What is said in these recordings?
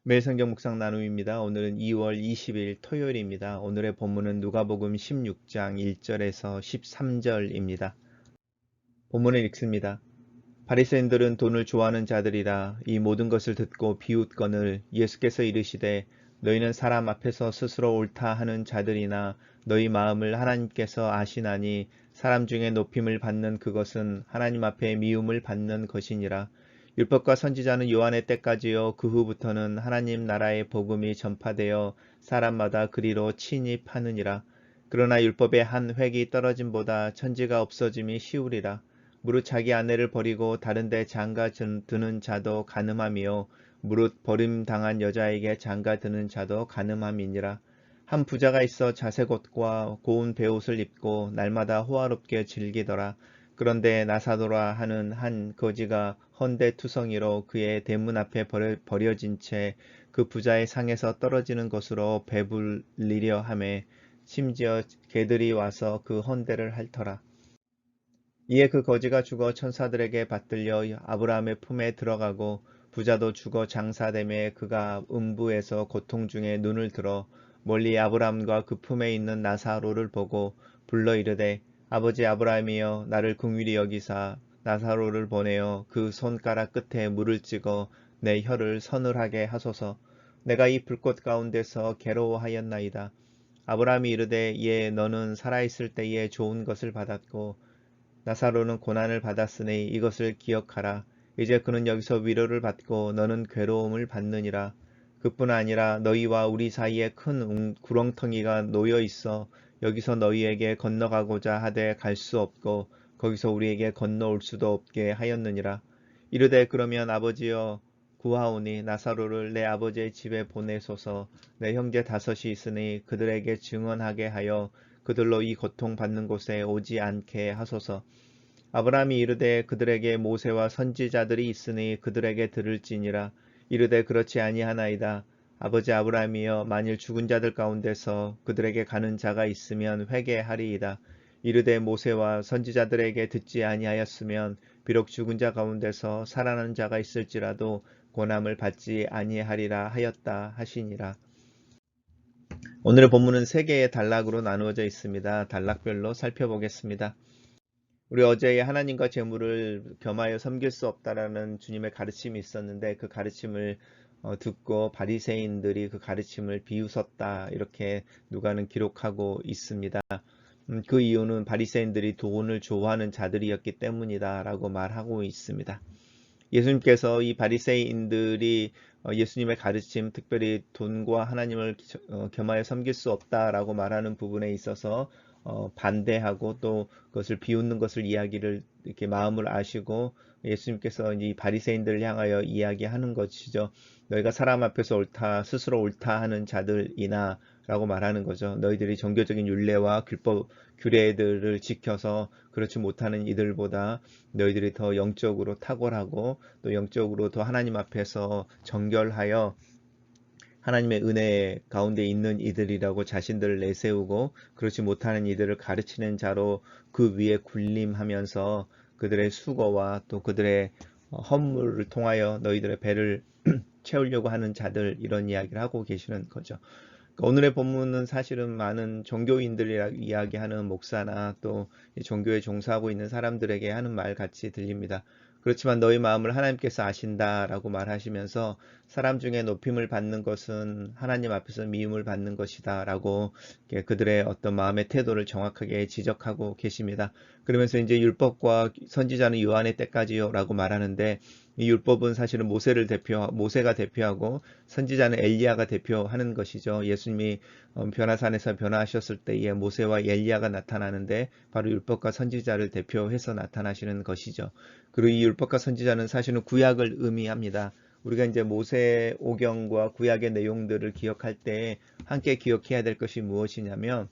매일 성경 묵상 나눔입니다. 오늘은 2월 20일 토요일입니다. 오늘의 본문은 누가복음 16장 1절에서 13절입니다. 본문을 읽습니다. 바리새인들은 돈을 좋아하는 자들이라 이 모든 것을 듣고 비웃거늘 예수께서 이르시되 너희는 사람 앞에서 스스로 옳다 하는 자들이나 너희 마음을 하나님께서 아시나니 사람 중에 높임을 받는 그것은 하나님 앞에 미움을 받는 것이니라. 율법과 선지자는 요한의 때까지요 그 후부터는 하나님 나라의 복음이 전파되어 사람마다 그리로 침입하느니라. 그러나 율법의 한 획이 떨어짐보다 천지가 없어짐이 쉬우리라. 무릇 자기 아내를 버리고 다른 데 장가 드는 자도 간음함이요 무릇 버림당한 여자에게 장가 드는 자도 간음함이니라. 한 부자가 있어 자색 옷과 고운 베옷을 입고 날마다 호화롭게 즐기더라. 그런데 나사도라 하는 한 거지가 헌데투성이로 그의 대문 앞에 버려진 채 그 부자의 상에서 떨어지는 것으로 배불리려 하매 심지어 개들이 와서 그 헌데를 핥더라. 이에 그 거지가 죽어 천사들에게 받들려 아브라함의 품에 들어가고 부자도 죽어 장사됨에 그가 음부에서 고통 중에 눈을 들어 멀리 아브라함과 그 품에 있는 나사로를 보고 불러 이르되 아버지 아브라함이여 나를 긍휼히 여기사 나사로를 보내어 그 손가락 끝에 물을 찍어 내 혀를 서늘하게 하소서. 내가 이 불꽃 가운데서 괴로워하였나이다. 아브라함이 이르되 예 너는 살아있을 때에 좋은 것을 받았고 나사로는 고난을 받았으니 이것을 기억하라. 이제 그는 여기서 위로를 받고 너는 괴로움을 받느니라. 그뿐 아니라 너희와 우리 사이에 큰 구렁텅이가 놓여 있어 여기서 너희에게 건너가고자 하되 갈 수 없고 거기서 우리에게 건너올 수도 없게 하였느니라. 이르되 그러면 아버지여 구하오니 나사로를 내 아버지의 집에 보내소서. 내 형제 다섯이 있으니 그들에게 증언하게 하여 그들로 이 고통받는 곳에 오지 않게 하소서. 아브라함이 이르되 그들에게 모세와 선지자들이 있으니 그들에게 들을지니라. 이르되 그렇지 아니하나이다. 아버지 아브라함이여 만일 죽은 자들 가운데서 그들에게 가는 자가 있으면 회개하리이다. 이르되 모세와 선지자들에게 듣지 아니하였으면 비록 죽은 자 가운데서 살아난 자가 있을지라도 고난을 받지 아니하리라 하였다 하시니라. 오늘의 본문은 세 개의 단락으로 나누어져 있습니다. 단락별로 살펴보겠습니다. 우리 어제 하나님과 재물을 겸하여 섬길 수 없다라는 주님의 가르침이 있었는데 그 가르침을 듣고 바리새인들이 그 가르침을 비웃었다 이렇게 누가는 기록하고 있습니다. 그 이유는 바리새인들이 돈을 좋아하는 자들이었기 때문이다라고 말하고 있습니다. 예수님께서 이 바리새인들이 예수님의 가르침, 특별히 돈과 하나님을 겸하여 섬길 수 없다라고 말하는 부분에 있어서 반대하고 또 그것을 비웃는 것을 이야기를 이렇게 마음을 아시고 예수님께서 이 바리새인들을 향하여 이야기하는 것이죠. 너희가 사람 앞에서 옳다, 스스로 옳다 하는 자들이나 라고 말하는 거죠. 너희들이 종교적인 율례와 규례들을 지켜서 그렇지 못하는 이들보다 너희들이 더 영적으로 탁월하고 또 영적으로 더 하나님 앞에서 정결하여 하나님의 은혜 가운데 있는 이들이라고 자신들을 내세우고 그렇지 못하는 이들을 가르치는 자로 그 위에 군림하면서 그들의 수고와 또 그들의 헌물을 통하여 너희들의 배를 채우려고 하는 자들 이런 이야기를 하고 계시는 거죠. 오늘의 본문은 사실은 많은 종교인들이 이야기하는 목사나 또 종교에 종사하고 있는 사람들에게 하는 말 같이 들립니다. 그렇지만 너희 마음을 하나님께서 아신다라고 말하시면서 사람 중에 높임을 받는 것은 하나님 앞에서 미움을 받는 것이다라고 그들의 어떤 마음의 태도를 정확하게 지적하고 계십니다. 그러면서 이제 율법과 선지자는 요한의 때까지요라고 말하는데 이 율법은 사실은 모세가 대표하고 선지자는 엘리야가 대표하는 것이죠. 예수님이 변화산에서 변화하셨을 때에 모세와 엘리야가 나타나는데 바로 율법과 선지자를 대표해서 나타나시는 것이죠. 그리고 이 율법과 선지자는 사실은 구약을 의미합니다. 우리가 이제 모세 오경과 구약의 내용들을 기억할 때 함께 기억해야 될 것이 무엇이냐면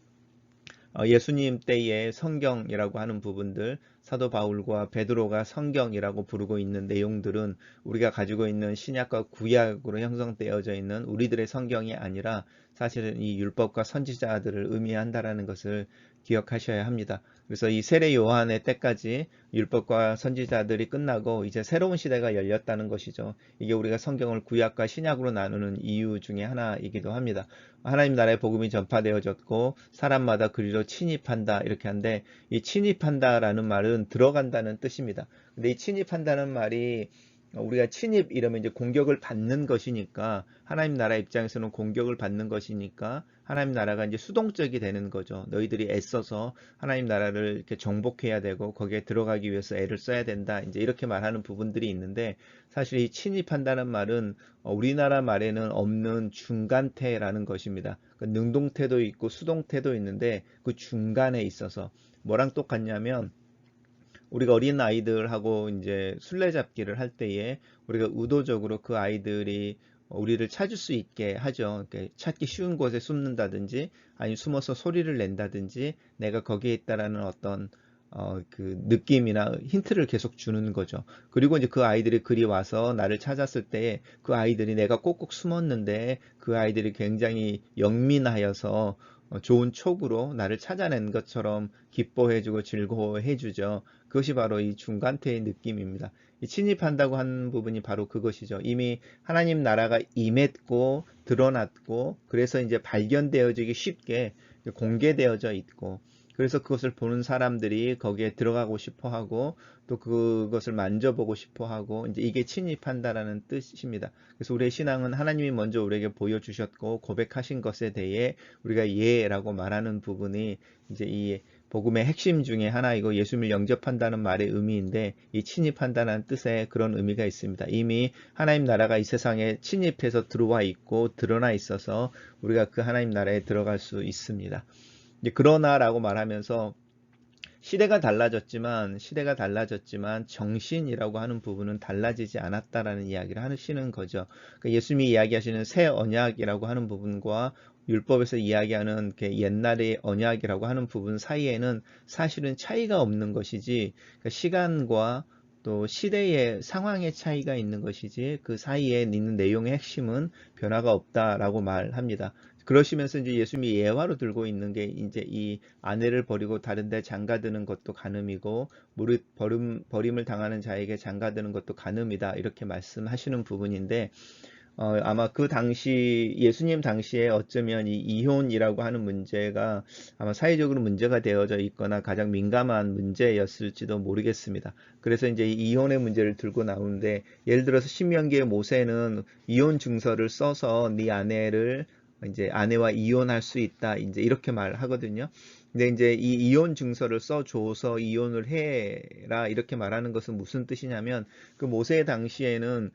예수님 때의 성경이라고 하는 부분들, 사도 바울과 베드로가 성경이라고 부르고 있는 내용들은 우리가 가지고 있는 신약과 구약으로 형성되어져 있는 우리들의 성경이 아니라 사실은 이 율법과 선지자들을 의미한다라는 것을 기억하셔야 합니다. 그래서 이 세례 요한의 때까지 율법과 선지자들이 끝나고 이제 새로운 시대가 열렸다는 것이죠. 이게 우리가 성경을 구약과 신약으로 나누는 이유 중에 하나이기도 합니다. 하나님 나라의 복음이 전파되어졌고 사람마다 그리로 침입한다 이렇게 하는데, 이 침입한다라는 말은 들어간다는 뜻입니다. 근데 이 침입한다는 말이 우리가 침입 이러면 이제 공격을 받는 것이니까, 하나님 나라 입장에서는 공격을 받는 것이니까 하나님 나라가 이제 수동적이 되는 거죠. 너희들이 애써서 하나님 나라를 이렇게 정복해야 되고 거기에 들어가기 위해서 애를 써야 된다, 이제 이렇게 말하는 부분들이 있는데, 사실 이 침입한다는 말은 우리나라 말에는 없는 중간태라는 것입니다. 그 능동태도 있고 수동태도 있는데 그 중간에 있어서 뭐랑 똑같냐면, 우리가 어린 아이들하고 이제 술래잡기를 할 때에 우리가 의도적으로 그 아이들이 우리를 찾을 수 있게 하죠. 찾기 쉬운 곳에 숨는다든지 아니면 숨어서 소리를 낸다든지 내가 거기에 있다라는 어떤 그 느낌이나 힌트를 계속 주는 거죠. 그리고 이제 그 아이들이 그리 와서 나를 찾았을 때 그 아이들이 내가 꼭꼭 숨었는데 그 아이들이 굉장히 영민하여서 좋은 촉으로 나를 찾아낸 것처럼 기뻐해주고 즐거워해주죠. 그것이 바로 이 중간태의 느낌입니다. 이 침입한다고 하는 부분이 바로 그것이죠. 이미 하나님 나라가 임했고 드러났고 그래서 이제 발견되어지기 쉽게 공개되어져 있고, 그래서 그것을 보는 사람들이 거기에 들어가고 싶어 하고 또 그것을 만져보고 싶어 하고, 이제 이게 침입한다라는 뜻입니다. 그래서 우리의 신앙은 하나님이 먼저 우리에게 보여주셨고 고백하신 것에 대해 우리가 예라고 말하는 부분이 이제 이 복음의 핵심 중에 하나이고, 예수님을 영접한다는 말의 의미인데 이 침입한다는 뜻에 그런 의미가 있습니다. 이미 하나님 나라가 이 세상에 침입해서 들어와 있고 드러나 있어서 우리가 그 하나님 나라에 들어갈 수 있습니다. 이제 그러나라고 말하면서 시대가 달라졌지만 정신이라고 하는 부분은 달라지지 않았다라는 이야기를 하시는 거죠. 그러니까 예수님이 이야기하시는 새 언약이라고 하는 부분과 율법에서 이야기하는 옛날의 언약이라고 하는 부분 사이에는 사실은 차이가 없는 것이지, 그러니까 시간과 또 시대의 상황의 차이가 있는 것이지 그 사이에 있는 내용의 핵심은 변화가 없다라고 말합니다. 그러시면서 이제 예수님이 예화로 들고 있는 게 이제 이 아내를 버리고 다른데 장가드는 것도 간음이고 무릇 버림을 당하는 자에게 장가드는 것도 간음이다, 이렇게 말씀하시는 부분인데, 아마 그 당시 예수님 당시에 어쩌면 이 이혼이라고 하는 문제가 아마 사회적으로 문제가 되어져 있거나 가장 민감한 문제였을지도 모르겠습니다. 그래서 이제 이 이혼의 문제를 들고 나오는데, 예를 들어서 신명기의 모세는 이혼 증서를 써서 네 아내를 이제 아내와 이혼할 수 있다, 이제 이렇게 말하거든요. 근데 이제 이 이혼 증서를 써줘서 이혼을 해라 이렇게 말하는 것은 무슨 뜻이냐면, 그 모세 당시에는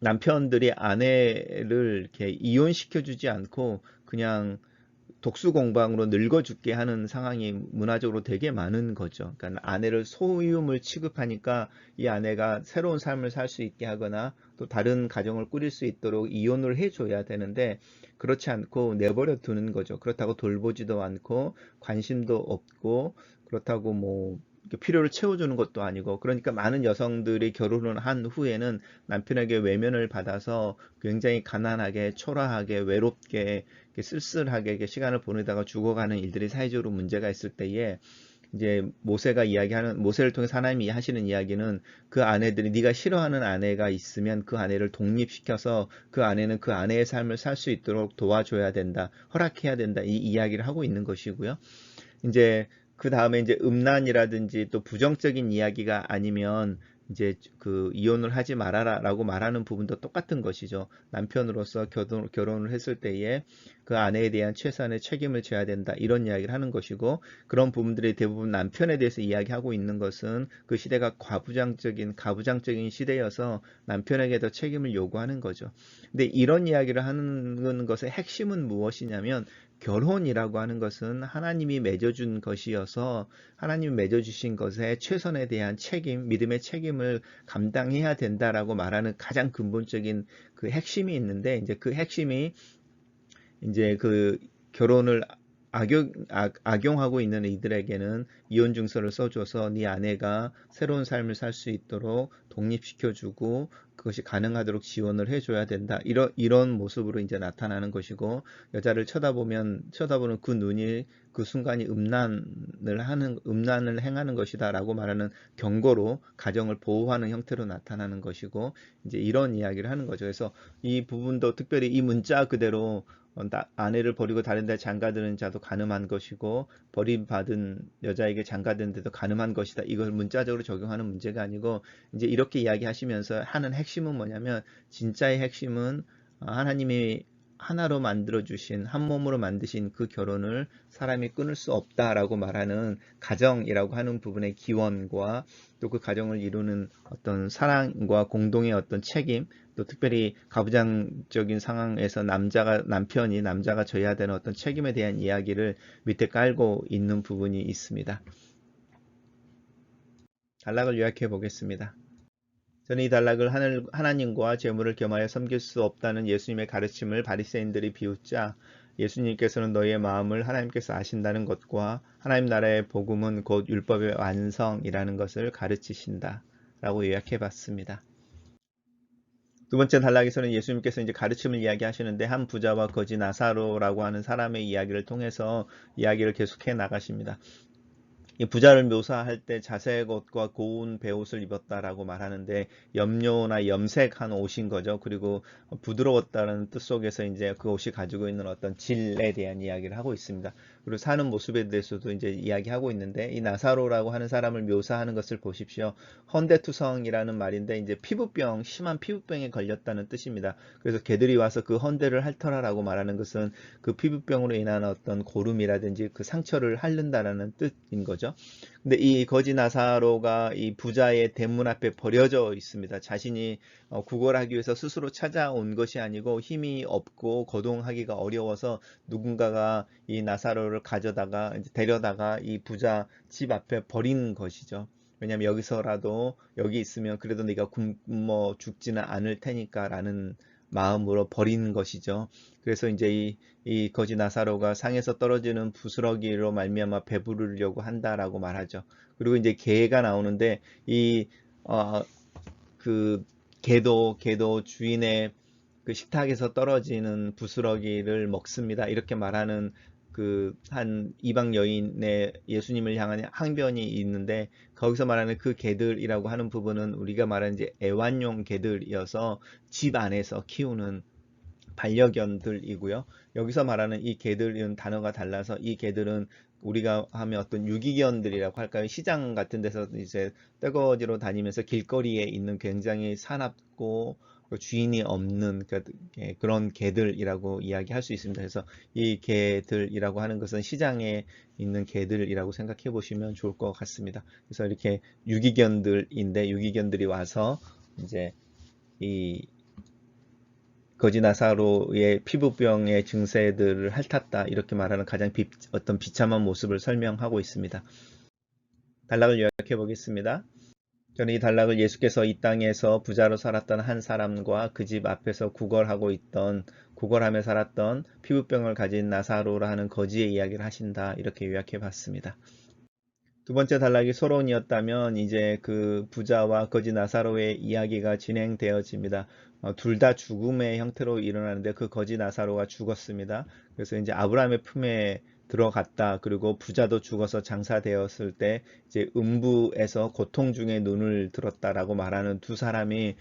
남편들이 아내를 이렇게 이혼시켜주지 않고 그냥 독수공방으로 늙어 죽게 하는 상황이 문화적으로 되게 많은 거죠. 그러니까 아내를 소유물 취급하니까 이 아내가 새로운 삶을 살 수 있게 하거나 또 다른 가정을 꾸릴 수 있도록 이혼을 해줘야 되는데, 그렇지 않고 내버려 두는 거죠. 그렇다고 돌보지도 않고 관심도 없고, 그렇다고 뭐 필요를 채워주는 것도 아니고, 그러니까 많은 여성들이 결혼을 한 후에는 남편에게 외면을 받아서 굉장히 가난하게 초라하게 외롭게 쓸쓸하게 시간을 보내다가 죽어가는 일들이 사회적으로 문제가 있을 때에, 이제 모세를 통해서 하나님이 하시는 이야기는, 그 아내들이 네가 싫어하는 아내가 있으면 그 아내를 독립시켜서 그 아내는 그 아내의 삶을 살 수 있도록 도와줘야 된다, 허락해야 된다, 이 이야기를 하고 있는 것이고요. 이제 그 다음에 이제 음란이라든지 또 부정적인 이야기가 아니면 이제 그 이혼을 하지 말아라라고 말하는 부분도 똑같은 것이죠. 남편으로서 결혼을 했을 때에 그 아내에 대한 최소한의 책임을 져야 된다, 이런 이야기를 하는 것이고, 그런 부분들이 대부분 남편에 대해서 이야기하고 있는 것은 그 시대가 가부장적인 시대여서 남편에게 더 책임을 요구하는 거죠. 근데 이런 이야기를 하는 것의 핵심은 무엇이냐면, 결혼이라고 하는 것은 하나님이 맺어준 것이어서 하나님이 맺어주신 것에 최선에 대한 책임, 믿음의 책임을 감당해야 된다라고 말하는 가장 근본적인 그 핵심이 있는데, 이제 그 핵심이 이제 그 결혼을 악용하고 있는 이들에게는 이혼 증서를 써줘서 네 아내가 새로운 삶을 살 수 있도록 독립시켜주고 그것이 가능하도록 지원을 해줘야 된다. 이런 모습으로 이제 나타나는 것이고, 여자를 쳐다보는 그 눈이 그 순간이 음란을 행하는 것이다라고 말하는 경고로 가정을 보호하는 형태로 나타나는 것이고, 이제 이런 이야기를 하는 거죠. 그래서 이 부분도 특별히 이 문자 그대로 아내를 버리고 다른 데 장가드는 자도 간음한 것이고, 버림받은 여자에게 장가드는데도 간음한 것이다. 이걸 문자적으로 적용하는 문제가 아니고, 이제 이렇게 이야기하시면서 하는 핵심은 뭐냐면, 진짜의 핵심은 하나님이 하나로 만들어주신, 한 몸으로 만드신 그 결혼을 사람이 끊을 수 없다라고 말하는 가정이라고 하는 부분의 기원과, 또 그 가정을 이루는 어떤 사랑과 공동의 어떤 책임, 또 특별히 가부장적인 상황에서 남자가 져야 되는 어떤 책임에 대한 이야기를 밑에 깔고 있는 부분이 있습니다. 단락을 요약해 보겠습니다. 저는 이 단락을 하나님과 재물을 겸하여 섬길 수 없다는 예수님의 가르침을 바리새인들이 비웃자, 예수님께서는 너희의 마음을 하나님께서 아신다는 것과 하나님 나라의 복음은 곧 율법의 완성이라는 것을 가르치신다 라고 요약해 봤습니다. 두 번째 단락에서는 예수님께서 이제 가르침을 이야기하시는데, 한 부자와 거지 나사로라고 하는 사람의 이야기를 통해서 이야기를 계속해 나가십니다. 이 부자를 묘사할 때 자색 옷과 고운 베옷을 입었다라고 말하는데, 염료나 염색한 옷인 거죠. 그리고 부드러웠다는 뜻 속에서 이제 그 옷이 가지고 있는 어떤 질에 대한 이야기를 하고 있습니다. 그리고 사는 모습에 대해서도 이제 이야기하고 있는데, 이 나사로라고 하는 사람을 묘사하는 것을 보십시오. 헌데투성이라는 말인데, 이제 심한 피부병에 걸렸다는 뜻입니다. 그래서 개들이 와서 그 헌데를 핥더라라고 말하는 것은 그 피부병으로 인한 어떤 고름이라든지 그 상처를 핥는다라는 뜻인 거죠. 근데 이 거지 나사로가 이 부자의 대문 앞에 버려져 있습니다. 자신이 구걸하기 위해서 스스로 찾아온 것이 아니고, 힘이 없고 거동하기가 어려워서 누군가가 이 나사로를 데려다가 이 부자 집 앞에 버린 것이죠. 왜냐하면 여기 있으면 그래도 네가 굶어 죽지는 않을 테니까 라는 마음으로 버린 것이죠. 그래서 이제 이 거지 나사로가 상에서 떨어지는 부스러기로 말미암아 배부르려고 한다라고 말하죠. 그리고 이제 개가 나오는데, 그 개도 주인의 그 식탁에서 떨어지는 부스러기를 먹습니다. 이렇게 말하는 그 한 이방 여인의 예수님을 향한 항변이 있는데, 거기서 말하는 그 개들이라고 하는 부분은 우리가 말하는 이제 애완용 개들이어서 집 안에서 키우는 반려견들이고요. 여기서 말하는 이 개들은 단어가 달라서, 이 개들은 우리가 하면 어떤 유기견들이라고 할까요? 시장 같은 데서 이제 떼거지로 다니면서 길거리에 있는 굉장히 사납고 주인이 없는 그런 개들이라고 이야기할 수 있습니다. 그래서 이 개들이라고 하는 것은 시장에 있는 개들이라고 생각해 보시면 좋을 것 같습니다. 그래서 이렇게 유기견들이 와서 이제 이 거지 나사로의 피부병의 증세들을 핥았다, 이렇게 말하는 가장 어떤 비참한 모습을 설명하고 있습니다. 단락을 요약해 보겠습니다. 저는 이 단락을 예수께서 이 땅에서 부자로 살았던 한 사람과 그 집 앞에서 구걸하며 살았던 피부병을 가진 나사로라 하는 거지의 이야기를 하신다, 이렇게 요약해 봤습니다. 두 번째 단락이 소론이었다면, 이제 그 부자와 거지 나사로의 이야기가 진행되어집니다. 둘 다 죽음의 형태로 일어나는데, 그 거지 나사로가 죽었습니다. 그래서 이제 아브라함의 품에 들어갔다. 그리고 부자도 죽어서 장사되었을 때 이제 음부에서 고통 중에 눈을 들었다라고 말하는 두 사람이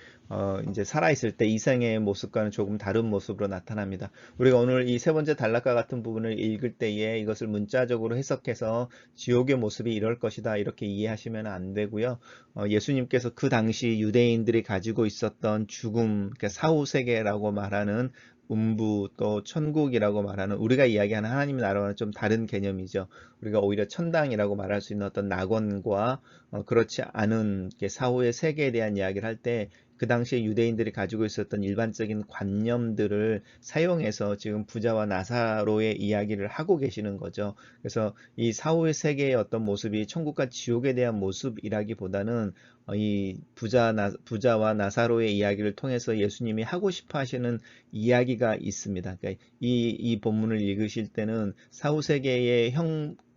이제 살아있을 때 이생의 모습과는 조금 다른 모습으로 나타납니다. 우리가 오늘 이 세 번째 단락과 같은 부분을 읽을 때에 이것을 문자적으로 해석해서 지옥의 모습이 이럴 것이다, 이렇게 이해하시면 안 되고요. 예수님께서 그 당시 유대인들이 가지고 있었던 죽음, 그러니까 사후세계라고 말하는 음부, 또 천국이라고 말하는, 우리가 이야기하는 하나님 나라와는 좀 다른 개념이죠. 우리가 오히려 천당이라고 말할 수 있는 어떤 낙원과 그렇지 않은 사후의 세계에 대한 이야기를 할 때, 그 당시에 유대인들이 가지고 있었던 일반적인 관념들을 사용해서 지금 부자와 나사로의 이야기를 하고 계시는 거죠. 그래서 이 사후의 세계의 어떤 모습이 천국과 지옥에 대한 모습이라기보다는 이 부자와 나사로의 이야기를 통해서 예수님이 하고 싶어 하시는 이야기가 있습니다. 그러니까 이 본문을 읽으실 때는 사후세계의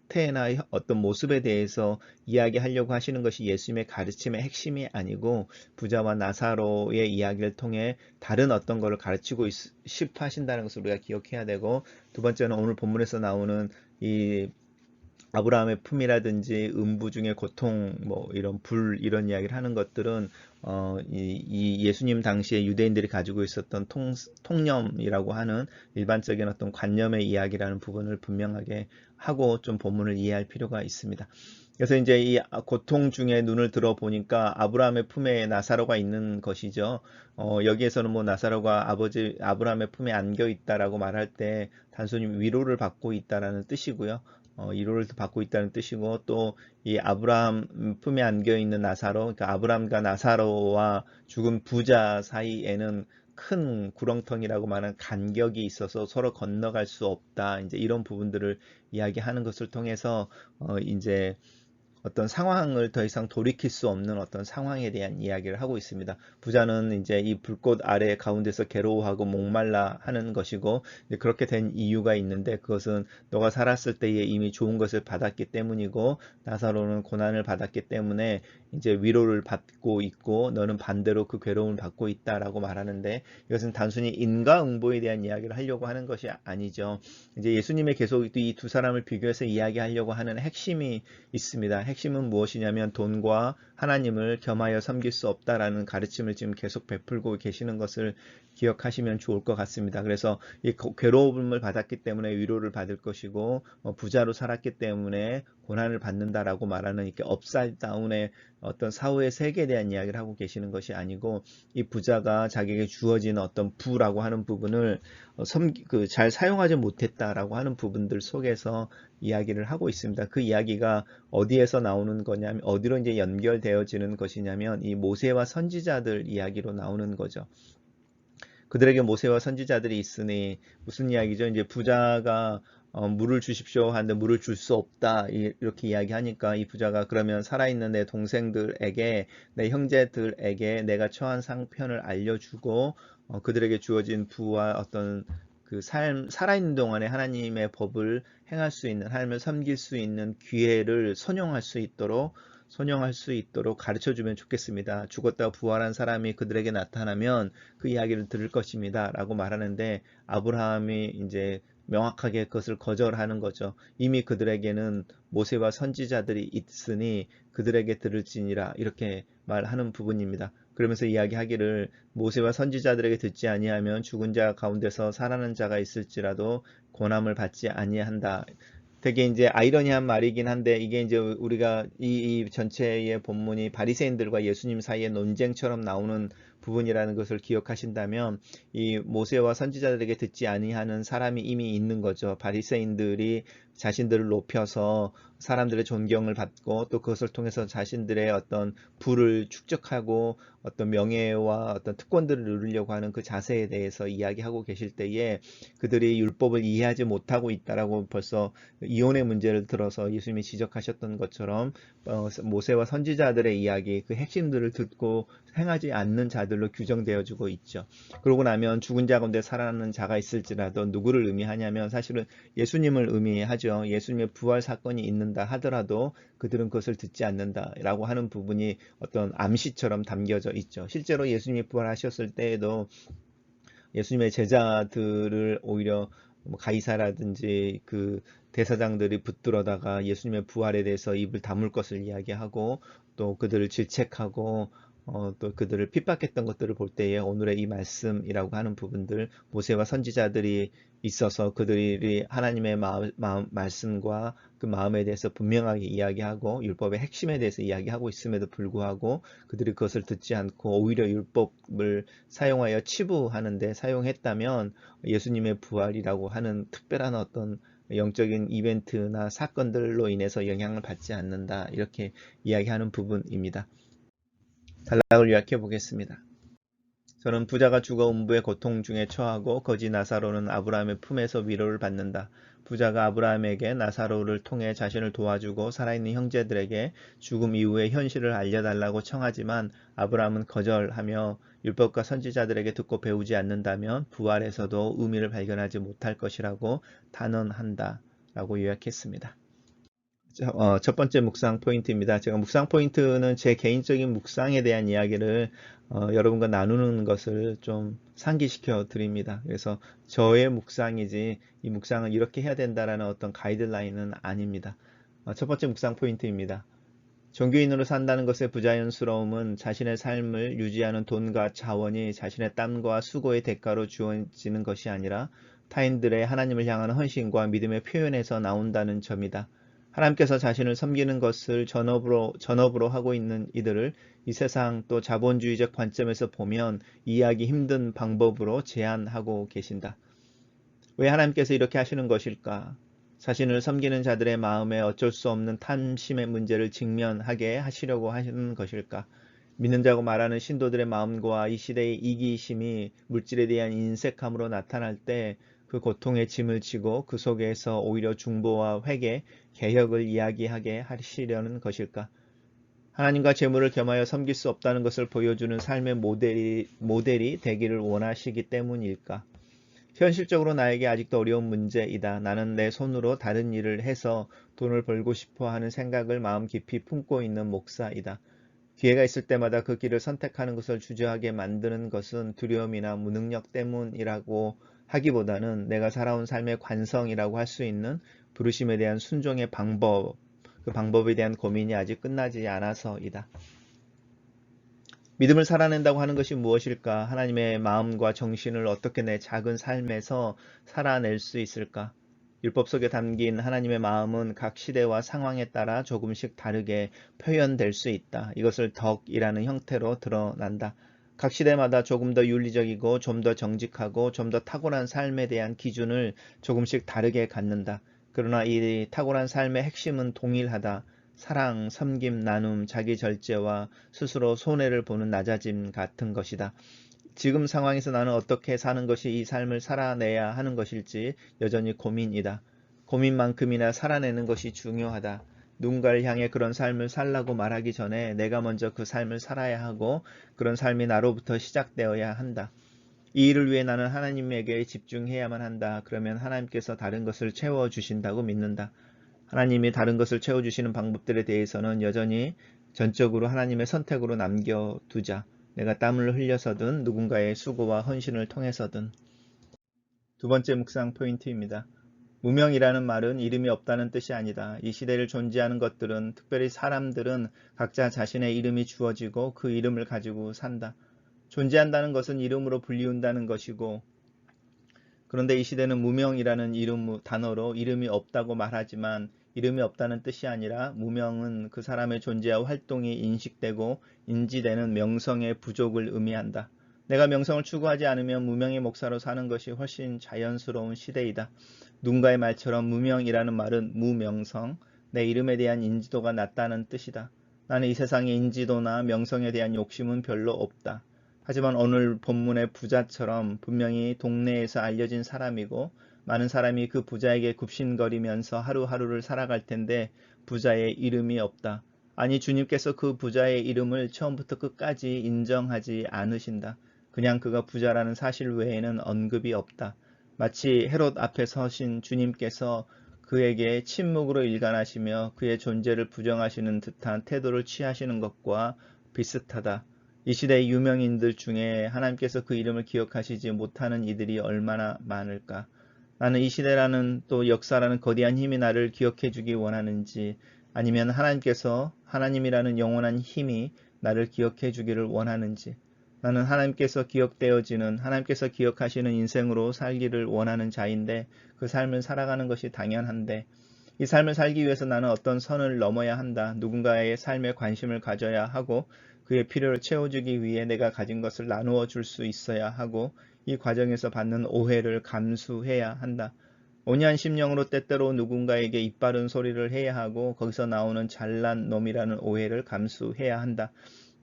형태나 어떤 모습에 대해서 이야기하려고 하시는 것이 예수님의 가르침의 핵심이 아니고 부자와 나사로의 이야기를 통해 다른 어떤 것을 가르치고 싶어 하신다는 것을 우리가 기억해야 되고, 두 번째는 오늘 본문에서 나오는 이 아브라함의 품이라든지 음부 중의 고통, 뭐 이런 불, 이런 이야기를 하는 것들은 이 예수님 당시에 유대인들이 가지고 있었던 통념이라고 하는 일반적인 어떤 관념의 이야기라는 부분을 분명하게 하고 좀 본문을 이해할 필요가 있습니다. 그래서 이제 이 고통 중에 눈을 들어 보니까 아브라함의 품에 나사로가 있는 것이죠. 여기에서는 뭐 나사로가 아버지 아브라함의 품에 안겨 있다라고 말할 때 단순히 위로를 받고 있다라는 뜻이고요. 위로를 받고 있다는 뜻이고, 또 이 아브라함 품에 안겨 있는 나사로, 그러니까 아브라함과 나사로와 죽은 부자 사이에는 큰 구렁텅이라고 말하는 간격이 있어서 서로 건너갈 수 없다. 이제 이런 부분들을 이야기하는 것을 통해서 이제 어떤 상황을 더 이상 돌이킬 수 없는 어떤 상황에 대한 이야기를 하고 있습니다. 부자는 이제 이 불꽃 아래 가운데서 괴로워하고 목말라 하는 것이고, 그렇게 된 이유가 있는데, 그것은 너가 살았을 때에 이미 좋은 것을 받았기 때문이고, 나사로는 고난을 받았기 때문에 이제 위로를 받고 있고, 너는 반대로 그 괴로움을 받고 있다라고 말하는데, 이것은 단순히 인과응보에 대한 이야기를 하려고 하는 것이 아니죠. 이제 예수님의 계속 이 두 사람을 비교해서 이야기하려고 하는 핵심이 있습니다. 핵심은 무엇이냐면 돈과 하나님을 겸하여 섬길 수 없다라는 가르침을 지금 계속 베풀고 계시는 것을 기억하시면 좋을 것 같습니다. 그래서 이 괴로움을 받았기 때문에 위로를 받을 것이고, 부자로 살았기 때문에 고난을 받는다라고 말하는 이렇게 업사이드 다운의 어떤 사후의 세계에 대한 이야기를 하고 계시는 것이 아니고, 이 부자가 자기에게 주어진 어떤 부라고 하는 부분을 잘 사용하지 못했다라고 하는 부분들 속에서 이야기를 하고 있습니다. 그 이야기가 어디에서 나오는 거냐면, 어디로 이제 연결되어지는 것이냐면 이 모세와 선지자들 이야기로 나오는 거죠. 그들에게 모세와 선지자들이 있으니 무슨 이야기죠? 이제 부자가 물을 주십시오 하는데 물을 줄 수 없다 이렇게 이야기하니까, 이 부자가 그러면 살아있는 내 동생들에게, 내 형제들에게 내가 처한 상편을 알려주고 그들에게 주어진 부와 어떤 그 살아있는 동안에 하나님의 법을 행할 수 있는, 하나님을 섬길 수 있는 기회를 선용할 수 있도록 가르쳐 주면 좋겠습니다. 죽었다 부활한 사람이 그들에게 나타나면 그 이야기를 들을 것입니다. 라고 말하는데, 아브라함이 이제 명확하게 그것을 거절하는 거죠. 이미 그들에게는 모세와 선지자들이 있으니 그들에게 들을지니라, 이렇게 말하는 부분입니다. 그러면서 이야기하기를, 모세와 선지자들에게 듣지 아니하면 죽은 자 가운데서 살아난 자가 있을지라도 고난을 받지 아니한다. 되게 이제 아이러니한 말이긴 한데, 이게 이제 우리가 이 전체의 본문이 바리새인들과 예수님 사이의 논쟁처럼 나오는 부분이라는 것을 기억하신다면, 이 모세와 선지자들에게 듣지 아니하는 사람이 이미 있는 거죠. 바리새인들이 자신들을 높여서 사람들의 존경을 받고, 또 그것을 통해서 자신들의 어떤 부를 축적하고 어떤 명예와 어떤 특권들을 누리려고 하는 그 자세에 대해서 이야기하고 계실 때에, 그들이 율법을 이해하지 못하고 있다라고 벌써 이혼의 문제를 들어서 예수님이 지적하셨던 것처럼 모세와 선지자들의 이야기, 그 핵심들을 듣고 행하지 않는 자들로 규정되어지고 있죠. 그러고 나면 죽은 자 가운데 살아나는 자가 있을지라도 누구를 의미하냐면 사실은 예수님을 의미하죠. 예수님의 부활 사건이 있는다 하더라도 그들은 그것을 듣지 않는다라고 하는 부분이 어떤 암시처럼 담겨져 있죠. 실제로 예수님이 부활하셨을 때에도 예수님의 제자들을 오히려 뭐 가이사라든지 그 대사장들이 붙들어다가 예수님의 부활에 대해서 입을 다물 것을 이야기하고, 또 그들을 질책하고 또 그들을 핍박했던 것들을 볼 때에 오늘의 이 말씀이라고 하는 부분들, 모세와 선지자들이 있어서 그들이 하나님의 말씀과 그 마음에 대해서 분명하게 이야기하고 율법의 핵심에 대해서 이야기하고 있음에도 불구하고 그들이 그것을 듣지 않고 오히려 율법을 사용하여 치부하는데 사용했다면, 예수님의 부활이라고 하는 특별한 어떤 영적인 이벤트나 사건들로 인해서 영향을 받지 않는다, 이렇게 이야기하는 부분입니다. 단락을 요약해 보겠습니다. 저는 부자가 죽어 음부의 고통 중에 처하고 거지 나사로는 아브라함의 품에서 위로를 받는다. 부자가 아브라함에게 나사로를 통해 자신을 도와주고 살아있는 형제들에게 죽음 이후의 현실을 알려달라고 청하지만, 아브라함은 거절하며 율법과 선지자들에게 듣고 배우지 않는다면 부활에서도 의미를 발견하지 못할 것이라고 단언한다. 라고 요약했습니다. 첫 번째 묵상 포인트입니다. 제가 묵상 포인트는 제 개인적인 묵상에 대한 이야기를 여러분과 나누는 것을 좀 상기시켜 드립니다. 그래서 저의 묵상이지 이 묵상을 이렇게 해야 된다라는 어떤 가이드라인은 아닙니다. 첫 번째 묵상 포인트입니다. 종교인으로 산다는 것의 부자연스러움은 자신의 삶을 유지하는 돈과 자원이 자신의 땀과 수고의 대가로 주어지는 것이 아니라 타인들의 하나님을 향한 헌신과 믿음의 표현에서 나온다는 점이다. 하나님께서 자신을 섬기는 것을 전업으로 하고 있는 이들을 이 세상 또 자본주의적 관점에서 보면 이해하기 힘든 방법으로 제안하고 계신다. 왜 하나님께서 이렇게 하시는 것일까? 자신을 섬기는 자들의 마음에 어쩔 수 없는 탐심의 문제를 직면하게 하시려고 하시는 것일까? 믿는 자고 말하는 신도들의 마음과 이 시대의 이기심이 물질에 대한 인색함으로 나타날 때 그 고통의 짐을 지고 그 속에서 오히려 중보와 회개, 개혁을 이야기하게 하시려는 것일까? 하나님과 재물을 겸하여 섬길 수 없다는 것을 보여주는 삶의 모델이 되기를 원하시기 때문일까? 현실적으로 나에게 아직도 어려운 문제이다. 나는 내 손으로 다른 일을 해서 돈을 벌고 싶어 하는 생각을 마음 깊이 품고 있는 목사이다. 기회가 있을 때마다 그 길을 선택하는 것을 주저하게 만드는 것은 두려움이나 무능력 때문이라고 하기보다는 내가 살아온 삶의 관성이라고 할 수 있는 부르심에 대한 순종의 방법, 그 방법에 대한 고민이 아직 끝나지 않아서이다. 믿음을 살아낸다고 하는 것이 무엇일까? 하나님의 마음과 정신을 어떻게 내 작은 삶에서 살아낼 수 있을까? 율법 속에 담긴 하나님의 마음은 각 시대와 상황에 따라 조금씩 다르게 표현될 수 있다. 이것을 덕이라는 형태로 드러난다. 각 시대마다 조금 더 윤리적이고 좀 더 정직하고 좀 더 탁월한 삶에 대한 기준을 조금씩 다르게 갖는다. 그러나 이 탁월한 삶의 핵심은 동일하다. 사랑, 섬김, 나눔, 자기 절제와 스스로 손해를 보는 낮아짐 같은 것이다. 지금 상황에서 나는 어떻게 사는 것이 이 삶을 살아내야 하는 것일지 여전히 고민이다. 고민만큼이나 살아내는 것이 중요하다. 누군가를 향해 그런 삶을 살라고 말하기 전에 내가 먼저 그 삶을 살아야 하고 그런 삶이 나로부터 시작되어야 한다. 이 일을 위해 나는 하나님에게 집중해야만 한다. 그러면 하나님께서 다른 것을 채워주신다고 믿는다. 하나님이 다른 것을 채워주시는 방법들에 대해서는 여전히 전적으로 하나님의 선택으로 남겨두자. 내가 땀을 흘려서든 누군가의 수고와 헌신을 통해서든. 두 번째 묵상 포인트입니다. 무명이라는 말은 이름이 없다는 뜻이 아니다. 이 시대를 존재하는 것들은, 특별히 사람들은 각자 자신의 이름이 주어지고 그 이름을 가지고 산다. 존재한다는 것은 이름으로 불리운다는 것이고, 그런데 이 시대는 무명이라는 단어로 이름이 없다고 말하지만 이름이 없다는 뜻이 아니라 무명은 그 사람의 존재와 활동이 인식되고 인지되는 명성의 부족을 의미한다. 내가 명성을 추구하지 않으면 무명의 목사로 사는 것이 훨씬 자연스러운 시대이다. 누군가의 말처럼 무명이라는 말은 무명성, 내 이름에 대한 인지도가 낮다는 뜻이다. 나는 이 세상의 인지도나 명성에 대한 욕심은 별로 없다. 하지만 오늘 본문의 부자처럼 분명히 동네에서 알려진 사람이고 많은 사람이 그 부자에게 굽신거리면서 하루하루를 살아갈 텐데 부자의 이름이 없다. 아니, 주님께서 그 부자의 이름을 처음부터 끝까지 인정하지 않으신다. 그냥 그가 부자라는 사실 외에는 언급이 없다. 마치 헤롯 앞에 서신 주님께서 그에게 침묵으로 일관하시며 그의 존재를 부정하시는 듯한 태도를 취하시는 것과 비슷하다. 이 시대의 유명인들 중에 하나님께서 그 이름을 기억하시지 못하는 이들이 얼마나 많을까? 나는 이 시대라는 또 역사라는 거대한 힘이 나를 기억해 주기 원하는지, 아니면 하나님께서 하나님이라는 영원한 힘이 나를 기억해 주기를 원하는지, 나는 하나님께서 기억되어지는, 하나님께서 기억하시는 인생으로 살기를 원하는 자인데 그 삶을 살아가는 것이 당연한데, 이 삶을 살기 위해서 나는 어떤 선을 넘어야 한다. 누군가의 삶에 관심을 가져야 하고 그의 필요를 채워주기 위해 내가 가진 것을 나누어 줄 수 있어야 하고 이 과정에서 받는 오해를 감수해야 한다. 온유한 심령으로 때때로 누군가에게 입바른 소리를 해야 하고 거기서 나오는 잘난 놈이라는 오해를 감수해야 한다.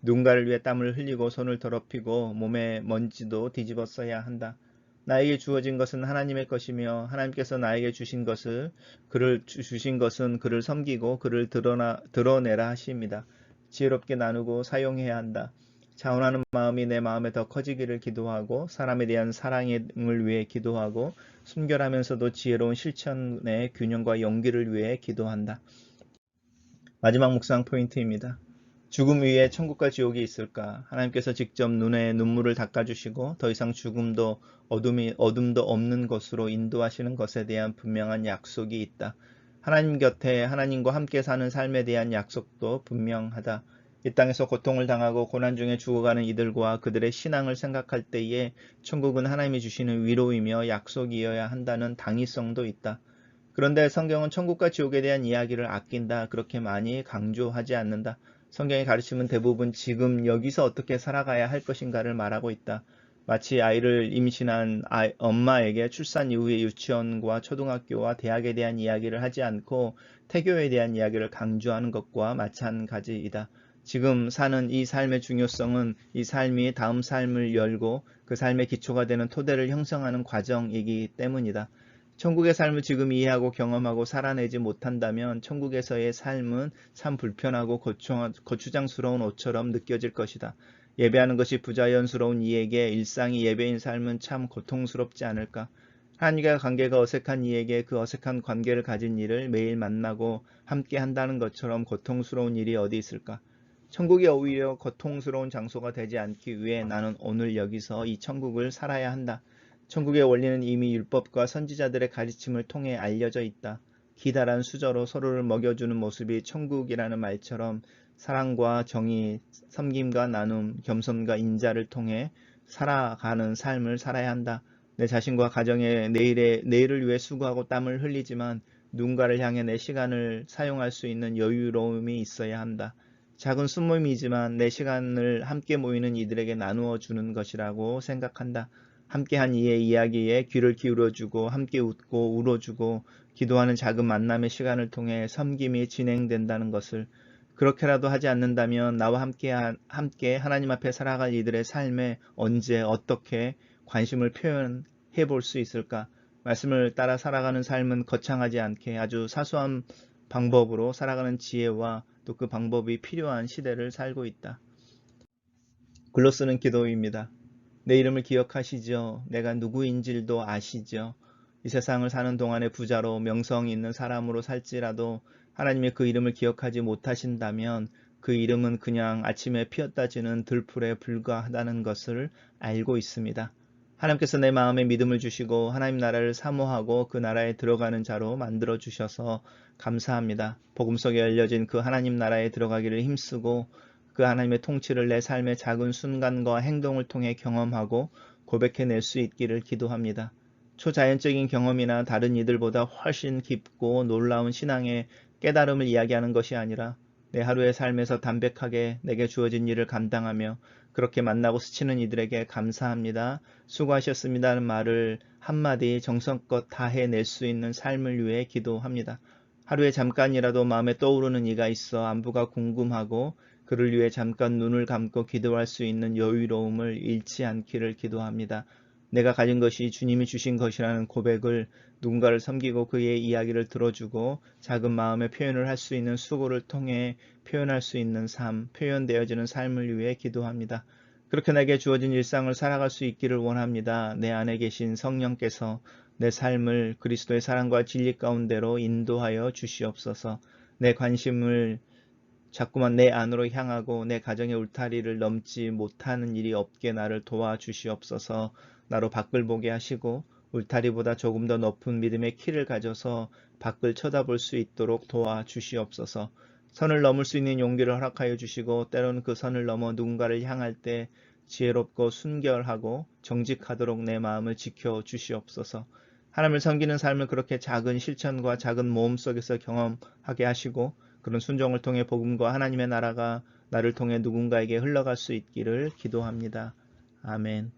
누군가를 위해 땀을 흘리고 손을 더럽히고 몸에 먼지도 뒤집어 써야 한다. 나에게 주어진 것은 하나님의 것이며 하나님께서 나에게 주신 것은 그를 섬기고 그를 드러내라 하십니다. 지혜롭게 나누고 사용해야 한다. 자원하는 마음이 내 마음에 더 커지기를 기도하고 사람에 대한 사랑을 위해 기도하고 순결하면서도 지혜로운 실천의 균형과 용기를 위해 기도한다. 마지막 묵상 포인트입니다. 죽음 위에 천국과 지옥이 있을까? 하나님께서 직접 눈에 눈물을 닦아주시고 더 이상 죽음도 어둠도 없는 것으로 인도하시는 것에 대한 분명한 약속이 있다. 하나님 곁에 하나님과 함께 사는 삶에 대한 약속도 분명하다. 이 땅에서 고통을 당하고 고난 중에 죽어가는 이들과 그들의 신앙을 생각할 때에 천국은 하나님이 주시는 위로이며 약속이어야 한다는 당위성도 있다. 그런데 성경은 천국과 지옥에 대한 이야기를 아낀다, 그렇게 많이 강조하지 않는다. 성경의 가르침은 대부분 지금 여기서 어떻게 살아가야 할 것인가를 말하고 있다. 마치 아이를 임신한 엄마에게 출산 이후의 유치원과 초등학교와 대학에 대한 이야기를 하지 않고 태교에 대한 이야기를 강조하는 것과 마찬가지이다. 지금 사는 이 삶의 중요성은 이 삶이 다음 삶을 열고 그 삶의 기초가 되는 토대를 형성하는 과정이기 때문이다. 천국의 삶을 지금 이해하고 경험하고 살아내지 못한다면 천국에서의 삶은 참 불편하고 거추장스러운 옷처럼 느껴질 것이다. 예배하는 것이 부자연스러운 이에게 일상이 예배인 삶은 참 고통스럽지 않을까? 하나님과 관계가 어색한 이에게 그 어색한 관계를 가진 이를 매일 만나고 함께 한다는 것처럼 고통스러운 일이 어디 있을까? 천국이 오히려 고통스러운 장소가 되지 않기 위해 나는 오늘 여기서 이 천국을 살아야 한다. 천국의 원리는 이미 율법과 선지자들의 가르침을 통해 알려져 있다. 기다란 수저로 서로를 먹여주는 모습이 천국이라는 말처럼 사랑과 정의, 섬김과 나눔, 겸손과 인자를 통해 살아가는 삶을 살아야 한다. 내 자신과 가정의 내일을 위해 수고하고 땀을 흘리지만 누군가를 향해 내 시간을 사용할 수 있는 여유로움이 있어야 한다. 작은 숨모임이지만 내 시간을 함께 모이는 이들에게 나누어 주는 것이라고 생각한다. 함께한 이의 이야기에 귀를 기울여주고 함께 웃고 울어주고 기도하는 작은 만남의 시간을 통해 섬김이 진행된다는 것을, 그렇게라도 하지 않는다면 나와 함께 하나님 앞에 살아갈 이들의 삶에 언제 어떻게 관심을 표현해 볼 수 있을까? 말씀을 따라 살아가는 삶은 거창하지 않게 아주 사소한 방법으로 살아가는 지혜와 또 그 방법이 필요한 시대를 살고 있다. 글로 쓰는 기도입니다. 내 이름을 기억하시죠? 내가 누구인지도 아시죠? 이 세상을 사는 동안에 부자로 명성 있는 사람으로 살지라도 하나님의 그 이름을 기억하지 못하신다면 그 이름은 그냥 아침에 피었다 지는 들풀에 불과하다는 것을 알고 있습니다. 하나님께서 내 마음에 믿음을 주시고 하나님 나라를 사모하고 그 나라에 들어가는 자로 만들어 주셔서 감사합니다. 복음 속에 알려진 그 하나님 나라에 들어가기를 힘쓰고 그 하나님의 통치를 내 삶의 작은 순간과 행동을 통해 경험하고 고백해낼 수 있기를 기도합니다. 초자연적인 경험이나 다른 이들보다 훨씬 깊고 놀라운 신앙의 깨달음을 이야기하는 것이 아니라 내 하루의 삶에서 담백하게 내게 주어진 일을 감당하며 그렇게 만나고 스치는 이들에게 감사합니다, 수고하셨습니다는 말을 한마디 정성껏 다 해낼 수 있는 삶을 위해 기도합니다. 하루에 잠깐이라도 마음에 떠오르는 이가 있어 안부가 궁금하고 그를 위해 잠깐 눈을 감고 기도할 수 있는 여유로움을 잃지 않기를 기도합니다. 내가 가진 것이 주님이 주신 것이라는 고백을, 누군가를 섬기고 그의 이야기를 들어주고 작은 마음의 표현을 할 수 있는 수고를 통해 표현할 수 있는 삶, 표현되어지는 삶을 위해 기도합니다. 그렇게 내게 주어진 일상을 살아갈 수 있기를 원합니다. 내 안에 계신 성령께서 내 삶을 그리스도의 사랑과 진리 가운데로 인도하여 주시옵소서. 내 관심을 자꾸만 내 안으로 향하고 내 가정의 울타리를 넘지 못하는 일이 없게 나를 도와주시옵소서. 나로 밖을 보게 하시고 울타리보다 조금 더 높은 믿음의 키를 가져서 밖을 쳐다볼 수 있도록 도와주시옵소서. 선을 넘을 수 있는 용기를 허락하여 주시고 때로는 그 선을 넘어 누군가를 향할 때 지혜롭고 순결하고 정직하도록 내 마음을 지켜 주시옵소서. 하나님을 섬기는 삶을 그렇게 작은 실천과 작은 모험 속에서 경험하게 하시고 그런 순종을 통해 복음과 하나님의 나라가 나를 통해 누군가에게 흘러갈 수 있기를 기도합니다. 아멘.